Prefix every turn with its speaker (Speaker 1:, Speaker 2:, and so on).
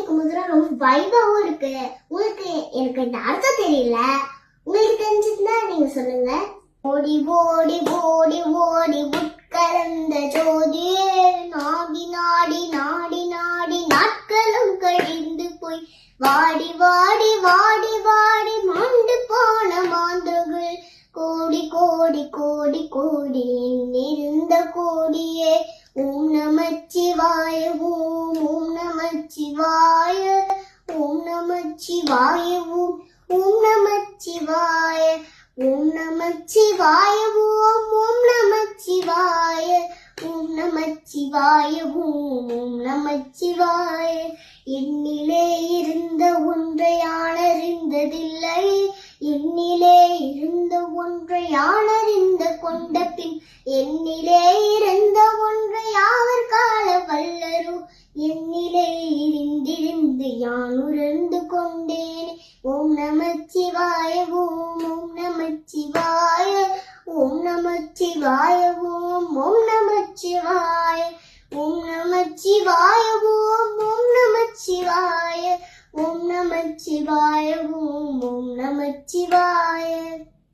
Speaker 1: கேட்கும் போதுலாம் ரொம்ப வைபாவும் இருக்கு. உங்களுக்கு எனக்கு இந்த அர்த்தம் தெரியல, உங்களுக்கு தெரிஞ்சிருந்தா நீங்க சொல்லுங்க. ஓடி ஓடி ஓடி ஓடி உட்கலந்த ஜோதியே, நாடி நாடி நாடி நாடி நாட்களும் கழிந்து போய் வாடி வாடி வாடி வாடி மாண்டு போன மாந்தர்கள் கோடி கோடி கோடி கோடி இருந்த கோடியே. ஓம் நமச்சிவாய ஓம் ஓம் நமச்சிவாய ஓம் நமச்சிவாய ஓம் நமச்சிவாய ஓம் நமச்சிவாய ஓம் ஓம் நமச்சிவாய ஓம் நமச்சிவாய ஓம் நமச்சிவாய. என்னிலே இருந்த ஒன்றை யானறிந்ததில்லை, என்னிலே இருந்த ஒன்றை யானறிந்த கொண்ட பின் என்னிலே இருந்த ஒன்றை யாவர் கால வல்லரோ. என்னிலே இருந்திருந்து யான் உணர்ந்து கொண்டேன். ஓம் நமச்சிவாய ஓம் ஓம் நமச்சிவாய ஓம் நமச்சிவாய ஓம் ஓம் நமச்சிவாய ஓம் நமச்சிவாய ஓம் ஓம் நமச்சிவாய ஓம் நமச்சிவாய ஓம் ஓம் நமச்சிவாய.